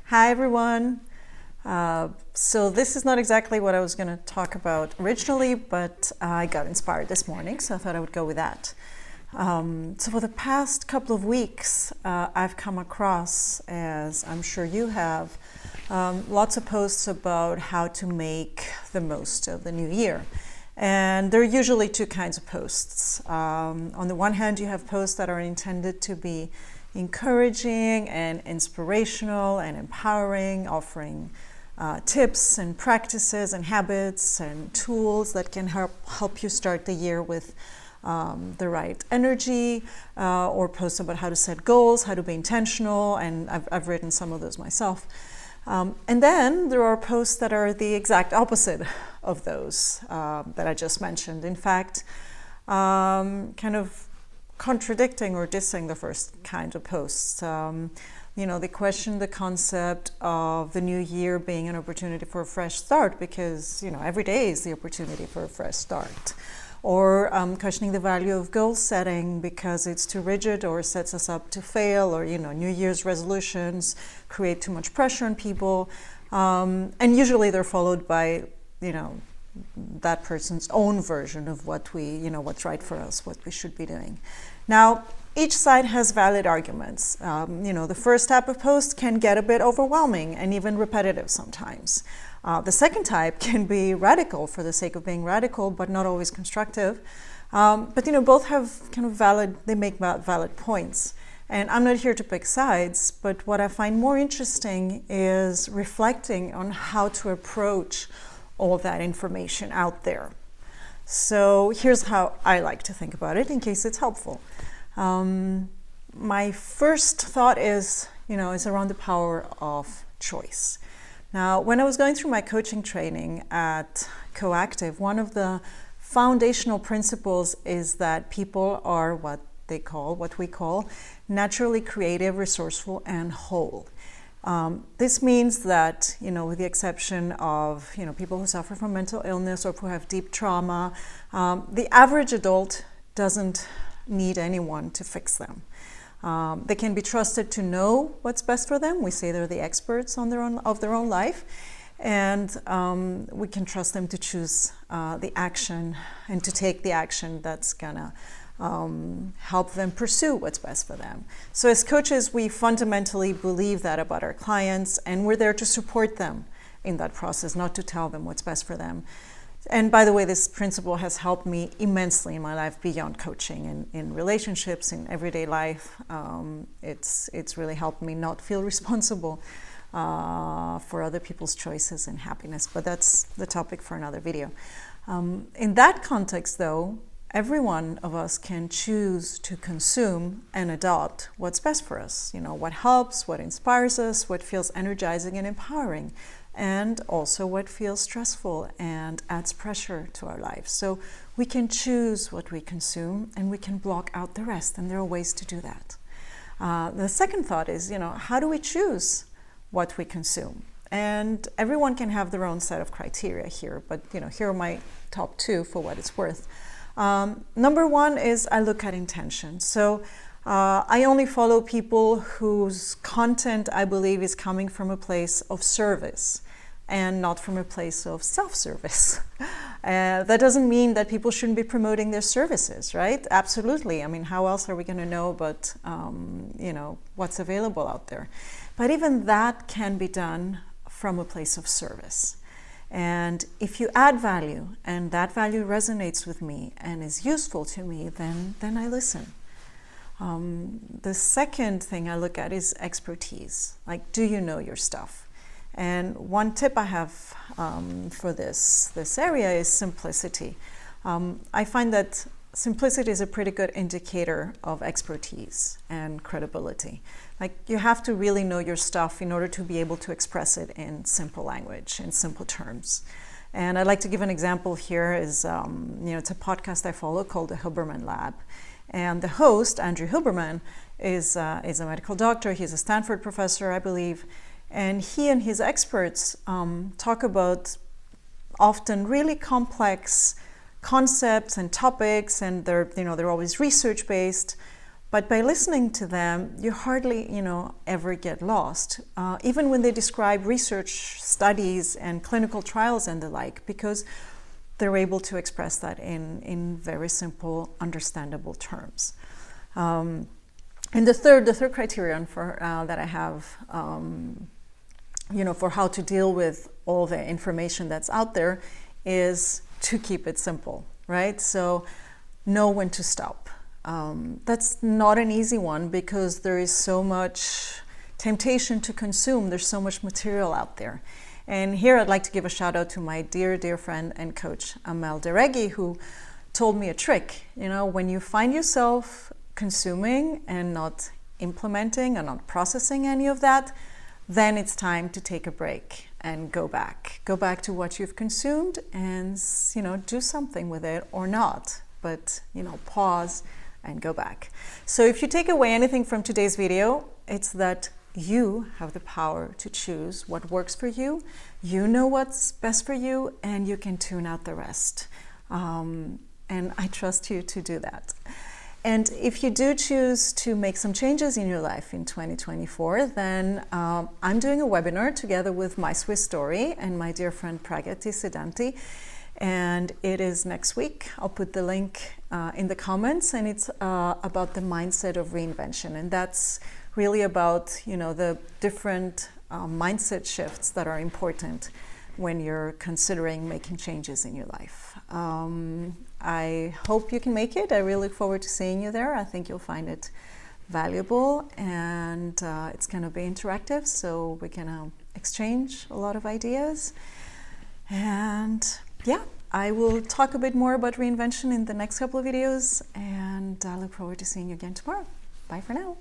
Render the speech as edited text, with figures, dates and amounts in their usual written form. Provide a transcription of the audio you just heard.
Hi everyone. So this is not exactly what I was going to talk about originally, but I got inspired this morning, so I thought I would go with that. So for the past couple of weeks, I've come across, as I'm sure you have, lots of posts about how to make the most of the new year. And there are usually two kinds of posts. On the one hand, you have posts that are intended to be encouraging and inspirational and empowering, offering tips and practices and habits and tools that can help you start the year with the right energy, or posts about how to set goals, how to be intentional, and I've written some of those myself. And then there are posts that are the exact opposite of those that I just mentioned. In fact, kind of contradicting or dissing the first kind of posts. They question the concept of the new year being an opportunity for a fresh start because, every day is the opportunity for a fresh start. Or questioning the value of goal setting because it's too rigid or sets us up to fail, or, New Year's resolutions create too much pressure on people. And usually they're followed by, that person's own version of what's right for us, what we should be doing. Now, each side has valid arguments. The first type of post can get a bit overwhelming and even repetitive sometimes. The second type can be radical for the sake of being radical, but not always constructive. But both have they make valid points. And I'm not here to pick sides, but what I find more interesting is reflecting on how to approach all that information out there. So here's how I like to think about it in case it's helpful. My first thought is around the power of choice. Now, when I was going through my coaching training at Coactive, one of the foundational principles is that people are what we call naturally creative, resourceful, and whole. This means that, with the exception of, people who suffer from mental illness or who have deep trauma, the average adult doesn't need anyone to fix them. They can be trusted to know what's best for them. We say they're the experts of their own life, and we can trust them to choose the action and to take the action that's gonna help them pursue what's best for them. So as coaches, we fundamentally believe that about our clients, and we're there to support them in that process, not to tell them what's best for them. And by the way, this principle has helped me immensely in my life beyond coaching, in relationships, in everyday life. It's really helped me not feel responsible for other people's choices and happiness. But that's the topic for another video. In that context, though, every one of us can choose to consume and adopt what's best for us. What helps, what inspires us, what feels energizing and empowering, and also what feels stressful and adds pressure to our lives. So we can choose what we consume and we can block out the rest, and there are ways to do that. The second thought is, how do we choose what we consume? And everyone can have their own set of criteria here, but here are my top two for what it's worth. Number one is I look at intention. So I only follow people whose content I believe is coming from a place of service and not from a place of self-service. That doesn't mean that people shouldn't be promoting their services, right? Absolutely. I mean, how else are we going to know about, what's available out there? But even that can be done from a place of service. And if you add value and that value resonates with me and is useful to me, then I listen. The second thing I look at is expertise. Like, do you know your stuff? And one tip I have for this area is simplicity. I find that simplicity is a pretty good indicator of expertise and credibility. Like, you have to really know your stuff in order to be able to express it in simple language, in simple terms. And I'd like to give an example here is, it's a podcast I follow called the Huberman Lab. And the host, Andrew Huberman, is a medical doctor. He's a Stanford professor, I believe. And he and his experts talk about often really complex concepts and topics, and they're always research-based. But by listening to them, you hardly, ever get lost, even when they describe research studies and clinical trials and the like, because they're able to express that in very simple, understandable terms. And the third criterion for that I have, for how to deal with all the information that's out there is to keep it simple, right? So know when to stop. That's not an easy one because there is so much temptation to consume. There's so much material out there. And here I'd like to give a shout out to my dear, dear friend and coach, Amel Deregi, who told me a trick. When you find yourself consuming and not implementing and not processing any of that, then it's time to take a break and go back. Go back to what you've consumed and, do something with it or not. But, pause and go back. So if you take away anything from today's video, it's that you have the power to choose what works for you. You know what's best for you, and you can tune out the rest. And I trust you to do that. And if you do choose to make some changes in your life in 2024, then I'm doing a webinar together with My Swiss Story and my dear friend Pragati Siddhanti. And it is next week. I'll put the link in the comments, and it's about the mindset of reinvention. And that's really about, the different mindset shifts that are important when you're considering making changes in your life. I hope you can make it. I really look forward to seeing you there. I think you'll find it valuable, and it's going to be interactive, so we can exchange a lot of ideas. And yeah, I will talk a bit more about reinvention in the next couple of videos, and I look forward to seeing you again tomorrow. Bye for now.